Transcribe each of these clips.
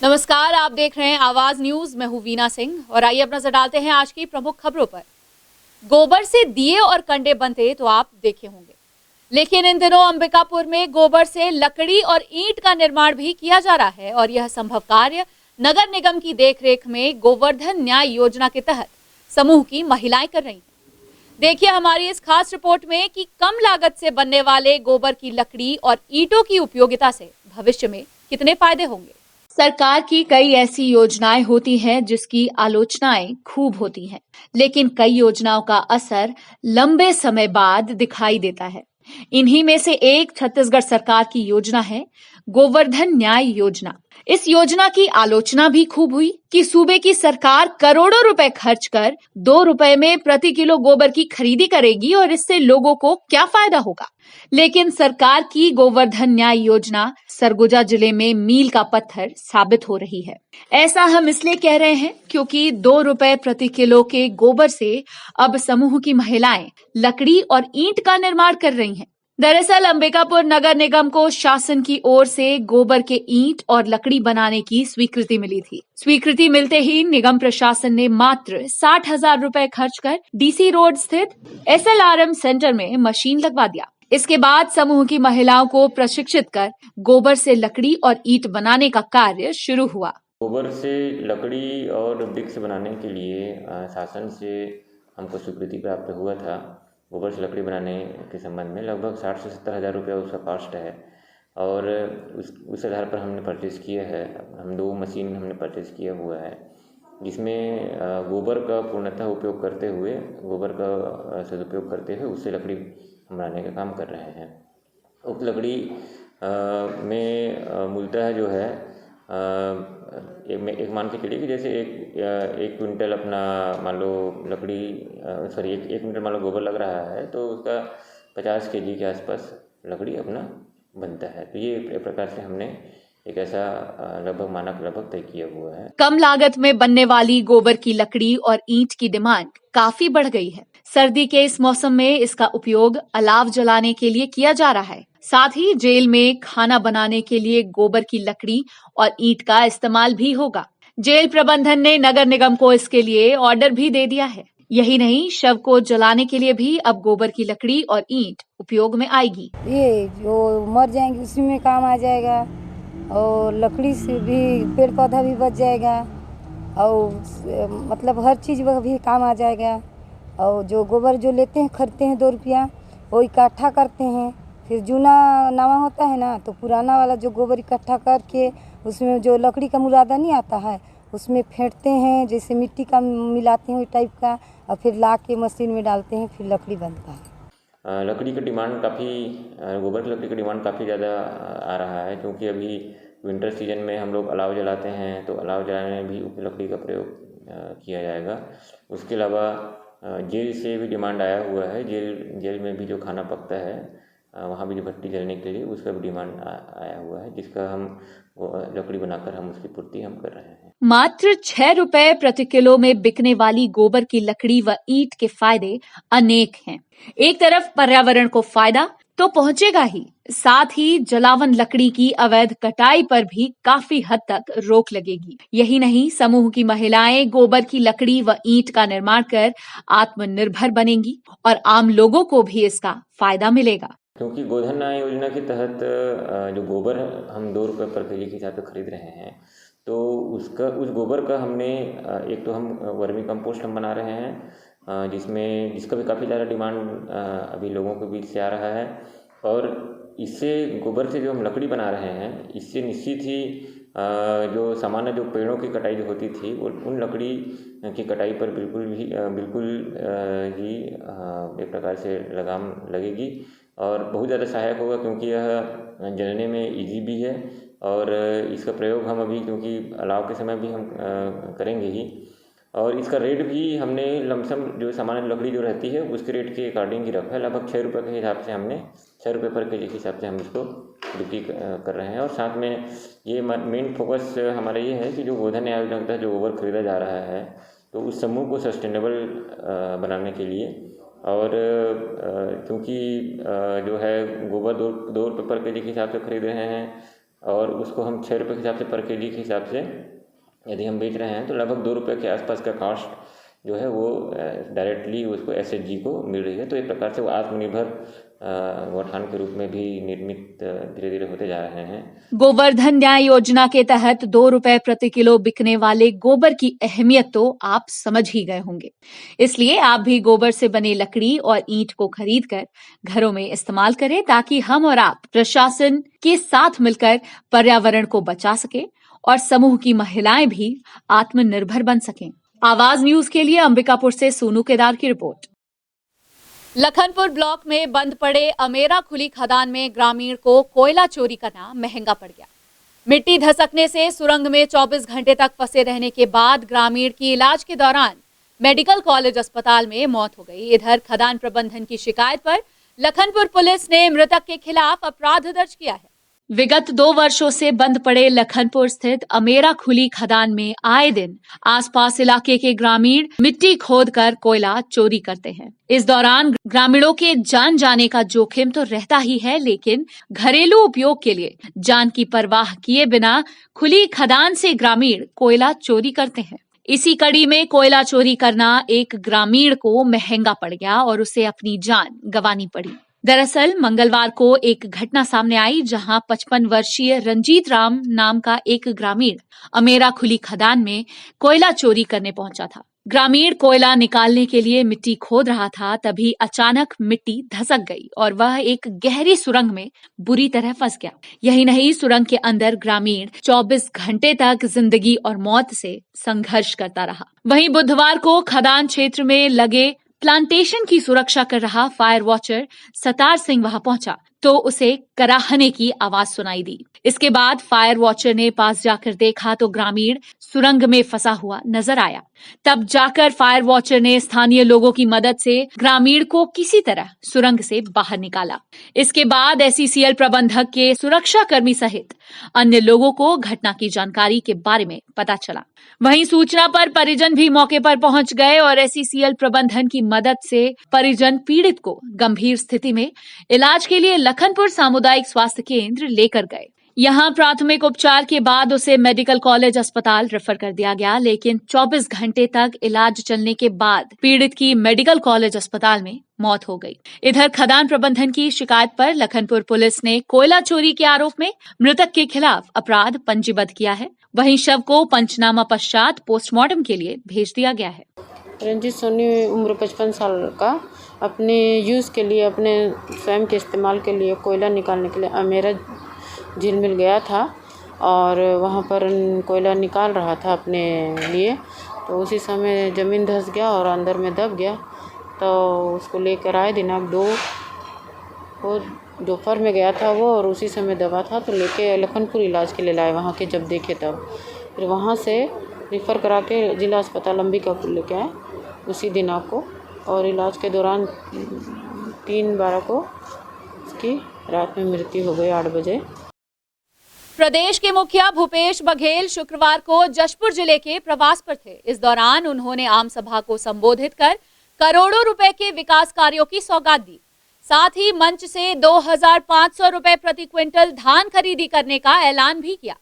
नमस्कार, आप देख रहे हैं आवाज न्यूज। मैं हूं वीना सिंह और आइए अब नजर डालते हैं आज की प्रमुख खबरों पर। गोबर से दिए और कंडे बनते तो आप देखे होंगे, लेकिन इन दिनों अंबिकापुर में गोबर से लकड़ी और ईंट का निर्माण भी किया जा रहा है और यह संभव कार्य नगर निगम की देखरेख में गोवर्धन न्याय योजना के तहत समूह की महिलाएं कर रही हैं। देखिए हमारी इस खास रिपोर्ट में कि कम लागत से बनने वाले गोबर की लकड़ी और ईंटों की उपयोगिता से भविष्य में कितने फायदे होंगे। सरकार की कई ऐसी योजनाएं होती हैं जिसकी आलोचनाएं खूब होती हैं, लेकिन कई योजनाओं का असर लंबे समय बाद दिखाई देता है। इन्हीं में से एक छत्तीसगढ़ सरकार की योजना है गोवर्धन न्याय योजना। इस योजना की आलोचना भी खूब हुई कि सूबे की सरकार करोड़ों रुपए खर्च कर 2 रुपए में प्रति किलो गोबर की खरीदी करेगी और इससे लोगों को क्या फायदा होगा। लेकिन सरकार की गोवर्धन न्याय योजना सरगुजा जिले में मील का पत्थर साबित हो रही है। ऐसा हम इसलिए कह रहे हैं क्योंकि 2 रुपए प्रति किलो के गोबर से अब समूह की महिलाएं लकड़ी और ईंट का निर्माण कर रही हैं। दरअसल अंबिकापुर नगर निगम को शासन की ओर से गोबर के ईंट और लकड़ी बनाने की स्वीकृति मिली थी। स्वीकृति मिलते ही निगम प्रशासन ने मात्र 60,000 रुपए खर्च कर डीसी रोड स्थित SLRM सेंटर में मशीन लगवा दिया। इसके बाद समूह की महिलाओं को प्रशिक्षित कर गोबर से लकड़ी और ईंट बनाने का कार्य शुरू हुआ। गोबर से लकड़ी और वृक्ष बनाने के लिए शासन से हमको स्वीकृति प्राप्त हुआ था। गोबर से लकड़ी बनाने के संबंध में लगभग 60 से 70 हज़ार रुपया उसका कॉस्ट है और उस आधार पर हमने परचेज़ किया है। हम 2 मशीन हमने परचेज़ किया हुआ है, जिसमें गोबर का पूर्णतः उपयोग करते हुए, गोबर का सदुपयोग करते हुए उससे लकड़ी हम बनाने का काम कर रहे हैं। उक्त लकड़ी में मूलतः जो है एक मान के चलिए कि जैसे एक क्विंटल अपना मान लो लकड़ी एक क्विंटल मान लो गोबर लग रहा है तो उसका 50 केजी के आसपास लकड़ी अपना बनता है। तो ये एक प्रकार से हमने एक ऐसा लगभग मानक लगभग तय किया हुआ है। कम लागत में बनने वाली गोबर की लकड़ी और ईंट की डिमांड काफी बढ़ गई है। सर्दी के इस मौसम में इसका उपयोग अलाव जलाने के लिए किया जा रहा है। साथ ही जेल में खाना बनाने के लिए गोबर की लकड़ी और ईंट का इस्तेमाल भी होगा। जेल प्रबंधन ने नगर निगम को इसके लिए ऑर्डर भी दे दिया है। यही नहीं, शव को जलाने के लिए भी अब गोबर की लकड़ी और ईंट उपयोग में आएगी। ये जो मर जाएंगे उसी में काम आ जाएगा और लकड़ी से भी पेड़ पौधा भी बच जाएगा और मतलब हर चीज़ वह भी काम आ जाएगा। और जो गोबर जो लेते हैं खरीदते हैं 2 रुपया, वो इकट्ठा करते हैं। फिर जूना नवा होता है ना, तो पुराना वाला जो गोबर इकट्ठा करके उसमें जो लकड़ी का मुरादा नहीं आता है उसमें फेंटते हैं, जैसे मिट्टी का मिलाते हैं उस टाइप का, और फिर ला के मशीन में डालते हैं, फिर लकड़ी बनता है। लकड़ी का डिमांड काफ़ी, गोबर की लकड़ी का डिमांड काफ़ी ज़्यादा आ रहा है, क्योंकि अभी विंटर सीजन में हम लोग अलाव जलाते हैं तो अलाव जलाने में भी उक्त लकड़ी का प्रयोग किया जाएगा। उसके अलावा जेल से भी डिमांड आया हुआ है। जेल में भी जो खाना पकता है वहाँ भी जो भट्टी जलने के लिए उसका भी डिमांड आया हुआ है, जिसका हम लकड़ी बनाकर हम उसकी पूर्ति हम कर रहे हैं। मात्र 6 रुपए प्रति किलो में बिकने वाली गोबर की लकड़ी व ईंट के फायदे अनेक हैं। एक तरफ पर्यावरण को फायदा तो पहुंचेगा ही, साथ ही जलावन लकड़ी की अवैध कटाई पर भी काफी हद तक रोक लगेगी। यही नहीं, समूह की महिलाएं गोबर की लकड़ी व ईंट का निर्माण कर आत्मनिर्भर बनेंगी और आम लोगों को भी इसका फायदा मिलेगा। क्योंकि गोवर्धन न्याय योजना के तहत जो गोबर हम 2 रुपये पर केजी के हिसाब से खरीद रहे हैं, तो उस गोबर का हमने एक तो हम वर्मी कंपोस्ट हम बना रहे हैं, जिसका भी काफ़ी ज़्यादा डिमांड अभी लोगों के बीच से आ रहा है। और इससे गोबर से जो हम लकड़ी बना रहे हैं, इससे निश्चित ही जो सामान्य जो पेड़ों की कटाई जो होती थी वो उन लकड़ी की कटाई पर बिल्कुल ही एक प्रकार से लगाम लगेगी और बहुत ज़्यादा सहायक होगा, क्योंकि यह जलने में इजी भी है और इसका प्रयोग हम अभी क्योंकि अलाव के समय भी हम करेंगे ही। और इसका रेट भी हमने लमसम जो सामान्य लकड़ी जो रहती है उसके रेट के अकॉर्डिंग ही रखा है। लगभग 6 रुपये के हिसाब से हमने 6 रुपये पर केजी के हिसाब से हम इसको बिक्री कर रहे हैं। और साथ में ये मेन फोकस हमारा ये है कि जो गोवर्धन न्याय योजना के तहत जो गोबर खरीदा जा रहा है तो उस समूह को सस्टेनेबल बनाने के लिए, और क्योंकि जो है गोबर 2 रुपये पर केजी के हिसाब से खरीद रहे हैं और उसको हम 6 रुपये के हिसाब से पर केजी के हिसाब से यदि हम बेच रहे हैं तो लगभग 2 रुपये के आसपास का कॉस्ट जो है वो डायरेक्टली उसको एसएचजी को मिल रही है। तो एक प्रकार से वो आत्मनिर्भर गौठान के रूप में भी निर्मित धीरे धीरे होते जा रहे हैं। गोवर्धन न्याय योजना के तहत 2 रुपए प्रति किलो बिकने वाले गोबर की अहमियत तो आप समझ ही गए होंगे। इसलिए आप भी गोबर से बने लकड़ी और ईंट को खरीद कर घरों में इस्तेमाल करें ताकि हम और आप प्रशासन के साथ मिलकर पर्यावरण को बचा सके और समूह की महिलाएं भी आत्मनिर्भर बन सकें। आवाज न्यूज के लिए अंबिकापुर से सोनू केदार की रिपोर्ट। लखनपुर ब्लॉक में बंद पड़े अमेरा खुली खदान में ग्रामीण को कोयला चोरी करना महंगा पड़ गया। मिट्टी धसकने से सुरंग में 24 घंटे तक फंसे रहने के बाद ग्रामीण की इलाज के दौरान मेडिकल कॉलेज अस्पताल में मौत हो गई। इधर खदान प्रबंधन की शिकायत पर लखनपुर पुलिस ने मृतक के खिलाफ अपराध दर्ज किया है। विगत 2 वर्षों से बंद पड़े लखनपुर स्थित अमेरा खुली खदान में आए दिन आसपास इलाके के ग्रामीण मिट्टी खोदकर कोयला चोरी करते हैं। इस दौरान ग्रामीणों के जान जाने का जोखिम तो रहता ही है, लेकिन घरेलू उपयोग के लिए जान की परवाह किए बिना खुली खदान से ग्रामीण कोयला चोरी करते हैं। इसी कड़ी में कोयला चोरी करना एक ग्रामीण को महंगा पड़ गया और उसे अपनी जान गंवानी पड़ी। दरअसल मंगलवार को एक घटना सामने आई जहां 55 वर्षीय रंजीत राम नाम का एक ग्रामीण अमेरा खुली खदान में कोयला चोरी करने पहुंचा था। ग्रामीण कोयला निकालने के लिए मिट्टी खोद रहा था, तभी अचानक मिट्टी धसक गई और वह एक गहरी सुरंग में बुरी तरह फंस गया। यही नहीं, सुरंग के अंदर ग्रामीण 24 घंटे तक जिंदगी और मौत से संघर्ष करता रहा। वहीं बुधवार को खदान क्षेत्र में लगे प्लांटेशन की सुरक्षा कर रहा फायर वॉचर सतार सिंह वहां पहुंचा तो उसे कराहने की आवाज सुनाई दी। इसके बाद फायर वॉचर ने पास जाकर देखा तो ग्रामीण सुरंग में फंसा हुआ नजर आया। तब जाकर फायर वॉचर ने स्थानीय लोगों की मदद से ग्रामीण को किसी तरह सुरंग से बाहर निकाला। इसके बाद एसईसीएल प्रबंधक के सुरक्षा कर्मी सहित अन्य लोगों को घटना की जानकारी के बारे में पता चला। वहीं सूचना पर परिजन भी मौके पर पहुंच गए और एसईसीएल प्रबंधन की मदद से परिजन पीड़ित को गंभीर स्थिति में इलाज के लिए लखनपुर सामुदायिक स्वास्थ्य केंद्र लेकर गए। यहां प्राथमिक उपचार के बाद उसे मेडिकल कॉलेज अस्पताल रेफर कर दिया गया, लेकिन 24 घंटे तक इलाज चलने के बाद पीड़ित की मेडिकल कॉलेज अस्पताल में मौत हो गई। इधर खदान प्रबंधन की शिकायत पर लखनपुर पुलिस ने कोयला चोरी के आरोप में मृतक के खिलाफ अपराध पंजीबद्ध किया है। वहीं शव को पंचनामा पश्चात पोस्टमार्टम के लिए भेज दिया गया है। रंजीत सोनी उम्र 55 साल का अपने यूज़ के लिए, अपने स्वयं के इस्तेमाल के लिए कोयला निकालने के लिए अमेरा झील मिल गया था और वहाँ पर कोयला निकाल रहा था अपने लिए। तो उसी समय ज़मीन धंस गया और अंदर में दब गया। तो उसको लेकर आए दिनांक 2 को दोपहर में गया था वो और उसी समय दबा था तो लेके लखनपुर इलाज के लिए लाए। वहाँ के जब देखे तब फिर वहाँ से रिफ़र करा के जिला अस्पताल अंबिकापुर लेके आए उसी दिनांक को और इलाज के दौरान 3/12 को उसकी रात में मृत्यु हो गई 8 बजे। प्रदेश के मुखिया भूपेश बघेल शुक्रवार को जशपुर जिले के प्रवास पर थे। इस दौरान उन्होंने आम सभा को संबोधित कर करोड़ों रुपए के विकास कार्यों की सौगात दी। साथ ही मंच से 2500 रुपए प्रति क्विंटल धान खरीदी करने का ऐलान भी किया।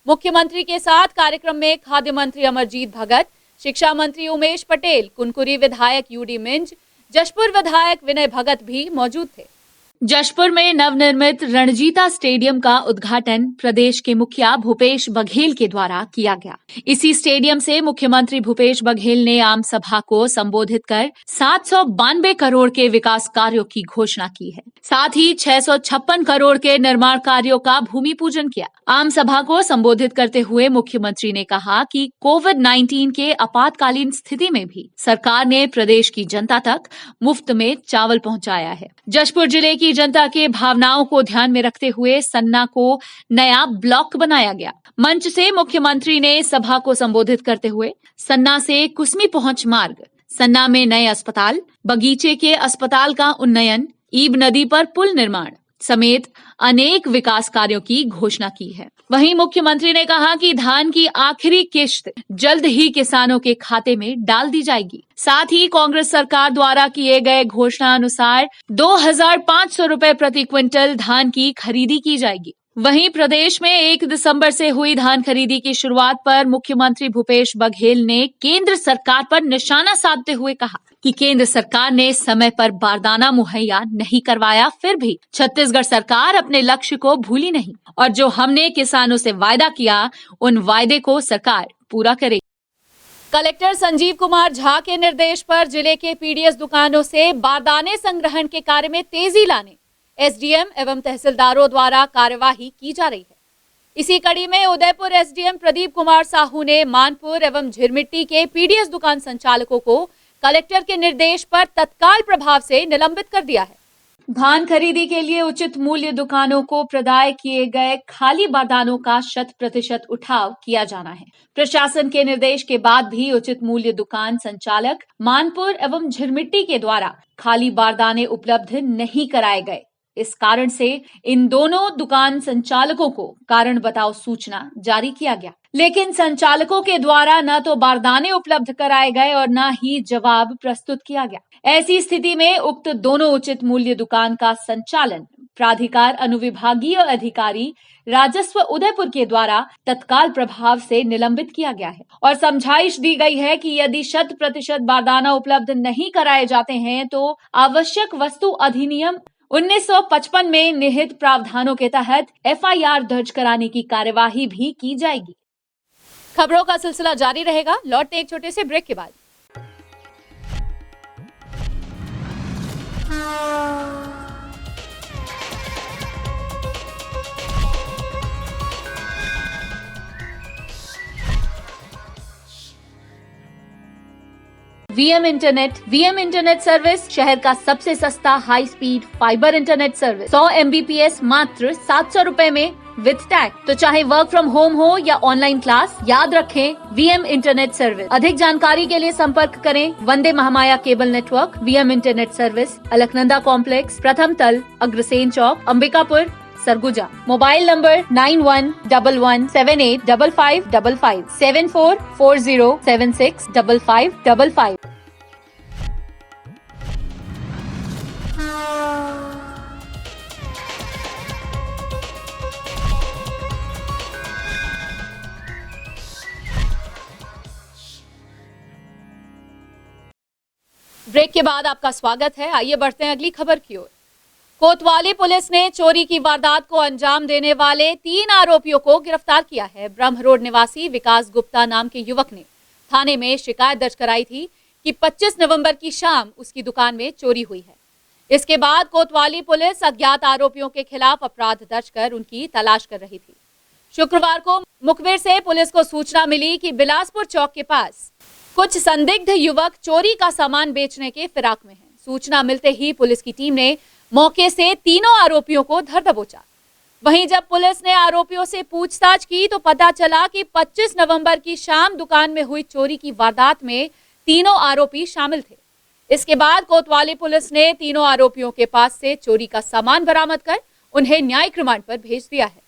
मुख्यमंत्री के साथ कार्यक्रम में खाद्य मंत्री अमरजीत भगत, शिक्षा मंत्री उमेश पटेल, कुनकुरी विधायक यूडी मिंज, जशपुर विधायक विनय भगत भी मौजूद थे। जशपुर में नवनिर्मित रणजीता स्टेडियम का उद्घाटन प्रदेश के मुखिया भूपेश बघेल के द्वारा किया गया। इसी स्टेडियम से मुख्यमंत्री भूपेश बघेल ने आम सभा को संबोधित कर 792 करोड़ के विकास कार्यों की घोषणा की है। साथ ही 656 करोड़ के निर्माण कार्यों का भूमि पूजन किया। आम सभा को संबोधित करते हुए मुख्यमंत्री ने कहा कि कोविड-19 के आपातकालीन स्थिति में भी सरकार ने प्रदेश की जनता तक मुफ्त में चावल पहुंचाया है। जशपुर जिले की जनता के भावनाओं को ध्यान में रखते हुए सन्ना को नया ब्लॉक बनाया गया। मंच से मुख्यमंत्री ने सभा को संबोधित करते हुए सन्ना से कुसमी पहुंच मार्ग, सन्ना में नए अस्पताल, बगीचे के अस्पताल का उन्नयन, ईब नदी पर पुल निर्माण समेत अनेक विकास कार्यों की घोषणा की है। वहीं मुख्यमंत्री ने कहा कि धान की आखिरी किश्त जल्द ही किसानों के खाते में डाल दी जाएगी। साथ ही कांग्रेस सरकार द्वारा किए गए घोषणा अनुसार 2500 रुपए प्रति क्विंटल धान की खरीदी की जाएगी। वहीं प्रदेश में 1 दिसंबर से हुई धान खरीदी की शुरुआत पर मुख्यमंत्री भूपेश बघेल ने केंद्र सरकार पर निशाना साधते हुए कहा कि केंद्र सरकार ने समय पर बारदाना मुहैया नहीं करवाया, फिर भी छत्तीसगढ़ सरकार अपने लक्ष्य को भूली नहीं और जो हमने किसानों से वायदा किया उन वायदे को सरकार पूरा करेगी। कलेक्टर संजीव कुमार झा के निर्देश पर जिले के पीडीएस दुकानों से बारदाने संग्रहण के कार्य में तेजी लाने एसडीएम एवं तहसीलदारों द्वारा कार्यवाही की जा रही है। इसी कड़ी में उदयपुर एसडीएम प्रदीप कुमार साहू ने मानपुर एवं झिरमिट्टी के पीडीएस दुकान संचालकों को कलेक्टर के निर्देश पर तत्काल प्रभाव से निलंबित कर दिया है। धान खरीदी के लिए उचित मूल्य दुकानों को प्रदाय किए गए खाली बारदानों का 100% उठाव किया जाना है। प्रशासन के निर्देश के बाद भी उचित मूल्य दुकान संचालक मानपुर एवं झिरमिट्टी के द्वारा खाली बारदाने उपलब्ध नहीं कराए गए। इस कारण से इन दोनों दुकान संचालकों को कारण बताओ सूचना जारी किया गया, लेकिन संचालकों के द्वारा न तो बारदाने उपलब्ध कराए गए और न ही जवाब प्रस्तुत किया गया। ऐसी स्थिति में उक्त दोनों उचित मूल्य दुकान का संचालन प्राधिकार अनुविभागीय अधिकारी राजस्व उदयपुर के द्वारा तत्काल प्रभाव से निलंबित किया गया है और समझाइश दी गई है कि यदि 100% बारदाना उपलब्ध नहीं कराए जाते हैं तो आवश्यक वस्तु अधिनियम 1955 में निहित प्रावधानों के तहत एफआईआर दर्ज कराने की कार्यवाही भी की जाएगी। खबरों का सिलसिला जारी रहेगा। लौटते एक छोटे से ब्रेक के बाद। वीएम इंटरनेट सर्विस शहर का सबसे सस्ता high speed fibre internet service 100 MBPS मात्र 700 रुपए में विद टैग। तो चाहे वर्क फ्रॉम होम हो या ऑनलाइन क्लास, याद रखें वीएम इंटरनेट सर्विस। अधिक जानकारी के लिए संपर्क करें Vande Mahamaya cable network, VM internet service, Alaknanda complex, प्रथम तल, Agrasen Chowk, Ambikapur, Surguja. Mobile number 9111785555 7440765555। Break के बाद आपका स्वागत है। आइए बढ़ते हैं अगली खबर की ओर। कोतवाली पुलिस ने चोरी की वारदात को अंजाम देने वाले 3 आरोपियों को गिरफ्तार किया है। ब्रह्म रोड निवासी विकास गुप्ता नाम के युवक ने थाने में शिकायत दर्ज कराई थी कि 25 नवंबर की शाम उसकी दुकान में चोरी हुई है। इसके बाद कोतवाली पुलिस अज्ञात आरोपियों के खिलाफ अपराध दर्ज कर उनकी तलाश कर रही थी। शुक्रवार को मुखबिर से पुलिस को सूचना मिली कि बिलासपुर चौक के पास कुछ संदिग्ध युवक चोरी का सामान बेचने के फिराक में हैं। सूचना मिलते ही पुलिस की टीम ने मौके से तीनों आरोपियों को धर दबोचा। वहीं जब पुलिस ने आरोपियों से पूछताछ की तो पता चला कि 25 नवंबर की शाम दुकान में हुई चोरी की वारदात में तीनों आरोपी शामिल थे। इसके बाद कोतवाली पुलिस ने तीनों आरोपियों के पास से चोरी का सामान बरामद कर उन्हें न्यायिक रिमांड पर भेज दिया है।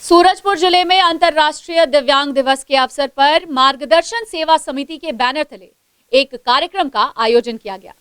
सूरजपुर जिले में अंतर्राष्ट्रीय दिव्यांग दिवस के अवसर पर मार्गदर्शन सेवा समिति के बैनर तले एक कार्यक्रम का आयोजन किया गया।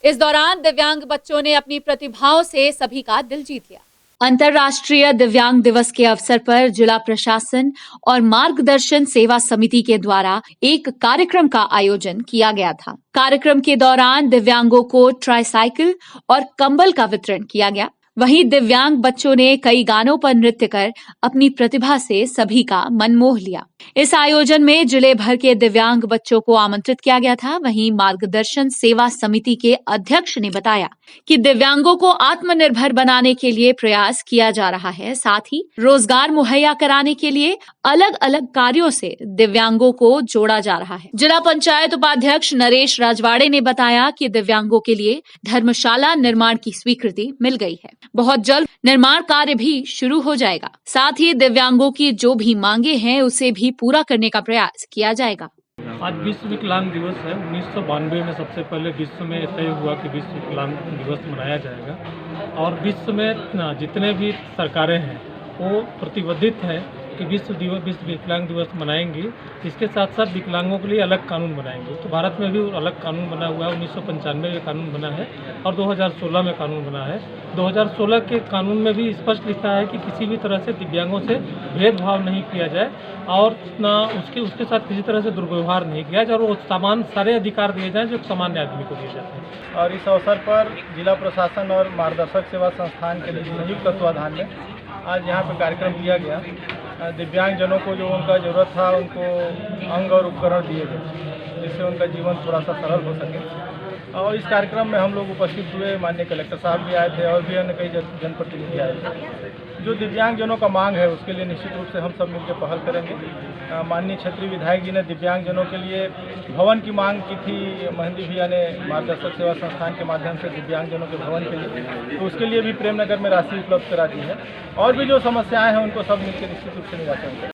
इस दौरान दिव्यांग बच्चों ने अपनी प्रतिभाओं से सभी का दिल जीत लिया। अंतर्राष्ट्रीय दिव्यांग दिवस के अवसर पर जिला प्रशासन और मार्गदर्शन सेवा समिति के द्वारा एक कार्यक्रम का आयोजन किया गया था। कार्यक्रम के दौरान दिव्यांगों को ट्राइसाइकिल और कंबल का वितरण किया गया। वहीं दिव्यांग बच्चों ने कई गानों पर नृत्य कर अपनी प्रतिभा से सभी का मन मोह लिया। इस आयोजन में जिले भर के दिव्यांग बच्चों को आमंत्रित किया गया था। वहीं मार्गदर्शन सेवा समिति के अध्यक्ष ने बताया कि दिव्यांगों को आत्मनिर्भर बनाने के लिए प्रयास किया जा रहा है। साथ ही रोजगार मुहैया कराने के लिए अलग अलग कार्यों से दिव्यांगों को जोड़ा जा रहा है। जिला पंचायत उपाध्यक्ष नरेश राजवाड़े ने बताया कि दिव्यांगों के लिए धर्मशाला निर्माण की स्वीकृति मिल गई है। बहुत जल्द निर्माण कार्य भी शुरू हो जाएगा। साथ ही दिव्यांगों की जो भी मांगे हैं उसे भी पूरा करने का प्रयास किया जाएगा। आज विश्व विकलांग दिवस है। 1992 में सबसे पहले विश्व में तय हुआ कि विश्व विकलांग दिवस मनाया जाएगा और विश्व में जितने भी सरकारें हैं वो प्रतिबद्धित हैं कि विश्व विकलांग दिवस मनाएंगे, इसके साथ साथ विकलांगों के लिए अलग कानून बनाएंगे। तो भारत में भी अलग कानून बना हुआ है, 1995 में कानून बना है और 2016 में कानून बना है। 2016 के कानून में भी स्पष्ट लिखा है कि किसी भी तरह से दिव्यांगों से भेदभाव नहीं किया जाए और ना उसके साथ किसी तरह से दुर्व्यवहार नहीं किया जाए और वो समान सारे अधिकार दिए जाएँ जो सामान्य आदमी को दिए जाते हैं। और इस अवसर पर जिला प्रशासन और मार्गदर्शक सेवा संस्थान के लिए संयुक्त तत्वाधान में आज यहाँ पर कार्यक्रम किया गया। दिव्यांगजनों को जो उनका ज़रूरत था उनको अंग और उपकरण दिए गए जिससे उनका जीवन थोड़ा सा सरल हो सके। और इस कार्यक्रम में हम लोग उपस्थित हुए, माननीय कलेक्टर साहब भी आए थे और भी अन्य कई जनप्रतिनिधि आए थे। जो दिव्यांगजनों का मांग है उसके लिए निश्चित रूप से हम सब मिलकर पहल करेंगे। माननीय क्षेत्रीय विधायक जी ने दिव्यांगजनों के लिए भवन की मांग की थी, महंदी भैया ने मार्गदर्शक सेवा संस्थान के माध्यम से दिव्यांगजनों के भवन के लिए, तो उसके लिए भी प्रेमनगर में राशि उपलब्ध करा दी है। और भी जो समस्याएं हैं उनको सब मिलकर निश्चित रूप से निराकरण करेंगे।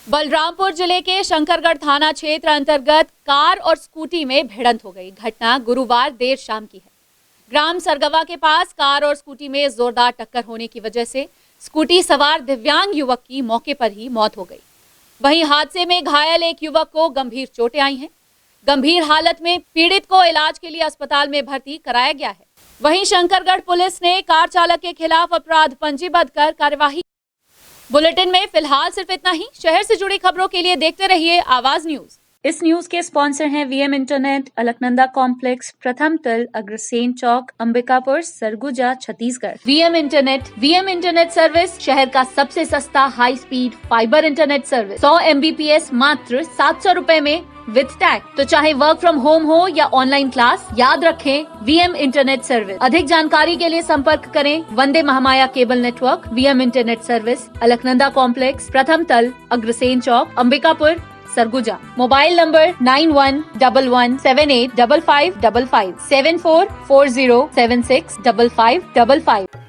बलरामपुर जिले के शंकरगढ़ थाना क्षेत्र अंतर्गत कार और स्कूटी में भिड़ंत हो गई। घटना गुरुवार देर शाम की है। ग्राम सरगवा के पास कार और स्कूटी में जोरदार टक्कर होने की वजह से स्कूटी सवार दिव्यांग युवक की मौके पर ही मौत हो गई। वहीं हादसे में घायल एक युवक को गंभीर चोटें आई हैं। गंभीर हालत में पीड़ित को इलाज के लिए अस्पताल में भर्ती कराया गया है। वहीं शंकरगढ़ पुलिस ने कार चालक के खिलाफ अपराध पंजीबद्ध कर कार्यवाही। बुलेटिन में फिलहाल सिर्फ इतना ही। शहर से जुड़ी खबरों के लिए देखते रहिए आवाज न्यूज। इस न्यूज के स्पॉन्सर हैं वीएम इंटरनेट, अलकनंदा कॉम्प्लेक्स, प्रथम तल, Agrasen Chowk, Ambikapur, Surguja, Chhattisgarh. VM internet service शहर का सबसे सस्ता high speed fibre internet service. 100 MBPS मात्र 700 रुपए में विद टैग। तो चाहे वर्क फ्रॉम होम हो या ऑनलाइन क्लास, याद रखें वीएम इंटरनेट सर्विस। अधिक जानकारी के लिए संपर्क करें Vande Mahamaya cable network, VM internet service, Alaknanda complex, प्रथम तल, अग्रसेन चौक, अंबिकापुर, सरगुजा। Mobile number 9111785555 7440765555।